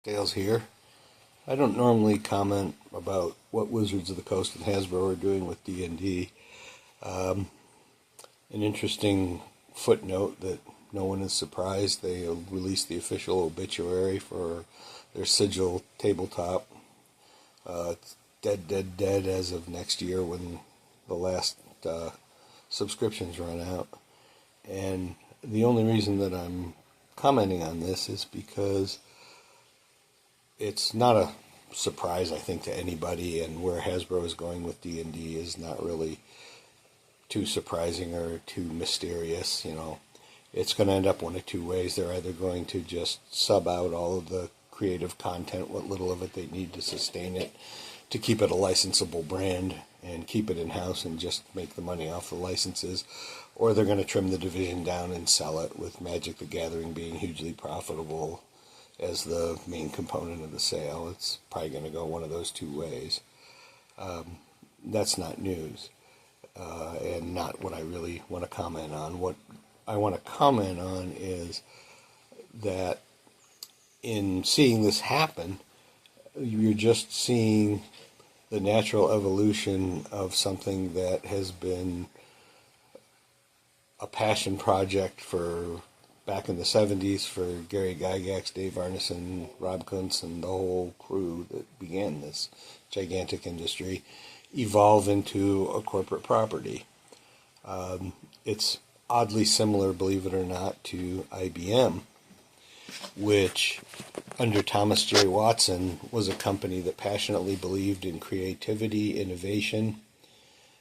Dale's here. I don't normally comment about what Wizards of the Coast and Hasbro are doing with D&D. An interesting footnote that no one is surprised. They released the official obituary for their Sigil tabletop. It's dead as of next year when the last subscriptions run out. And the only reason that I'm commenting on this is because it's not a surprise, I think, to anybody, and where Hasbro is going with D&D is not really too surprising or too mysterious. It's going to end up one of two ways. They're either going to just sub out all of the creative content, what little of it they need to sustain it, to keep it a licensable brand and keep it in-house and just make the money off the licenses, or they're going to trim the division down and sell it, with Magic the Gathering being hugely profitable as the main component of the sale. It's probably going to go one of those two ways. That's not news, and not what I really want to comment on. What I want to comment on is that in seeing this happen, you're just seeing the natural evolution of something that has been a passion project for back in the 70s for Gary Gygax, Dave Arneson, Rob Kuntz, and the whole crew that began this gigantic industry, evolve into a corporate property. It's oddly similar, believe it or not, to IBM, which under Thomas J. Watson was a company that passionately believed in creativity, innovation,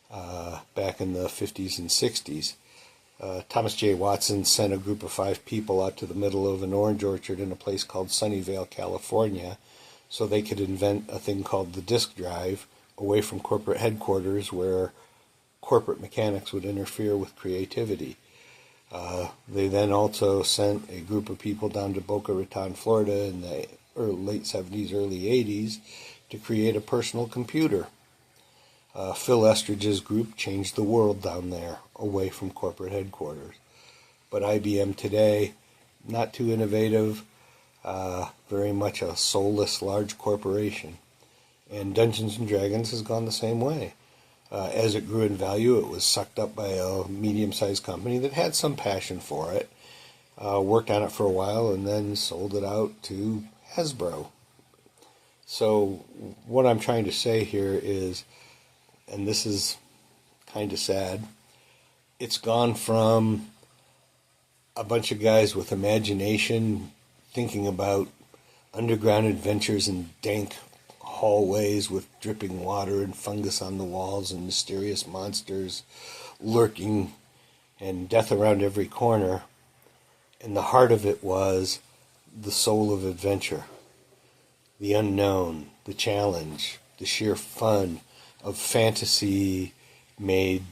back in the 50s and 60s. Thomas J. Watson sent a group of 5 people out to the middle of an orange orchard in a place called Sunnyvale, California, so they could invent a thing called the disk drive away from corporate headquarters where corporate mechanics would interfere with creativity. They then also sent a group of people down to Boca Raton, Florida in the late 70s, early 80s to create a personal computer. Phil Estridge's group changed the world down there, away from corporate headquarters. But IBM today, not too innovative, very much a soulless large corporation. And Dungeons & Dragons has gone the same way. As it grew in value, it was sucked up by a medium-sized company that had some passion for it, worked on it for a while, and then sold it out to Hasbro. So what I'm trying to say here is, and this is kind of sad, it's gone from a bunch of guys with imagination thinking about underground adventures and dank hallways with dripping water and fungus on the walls and mysterious monsters lurking and death around every corner. And the heart of it was the soul of adventure, the unknown, the challenge, the sheer fun of fantasy made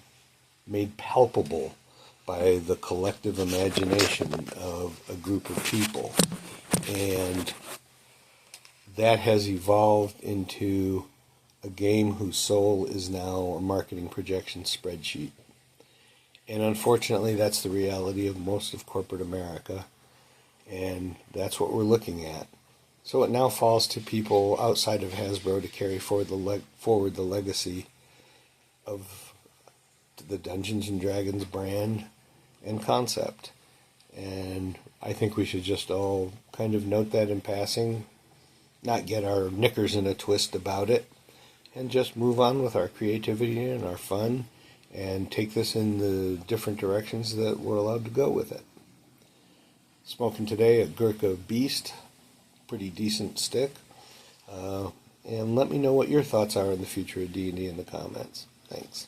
palpable by the collective imagination of a group of people. And that has evolved into a game whose soul is now a marketing projection spreadsheet. And unfortunately, that's the reality of most of corporate America, and that's what we're looking at. So it now falls to people outside of Hasbro to carry forward the legacy of the Dungeons & Dragons brand and concept. And I think we should just all kind of note that in passing, not get our knickers in a twist about it, and just move on with our creativity and our fun and take this in the different directions that we're allowed to go with it. Smoking today a Gurkha Beast, pretty decent stick, and let me know what your thoughts are on the future of D&D in the comments. Thanks.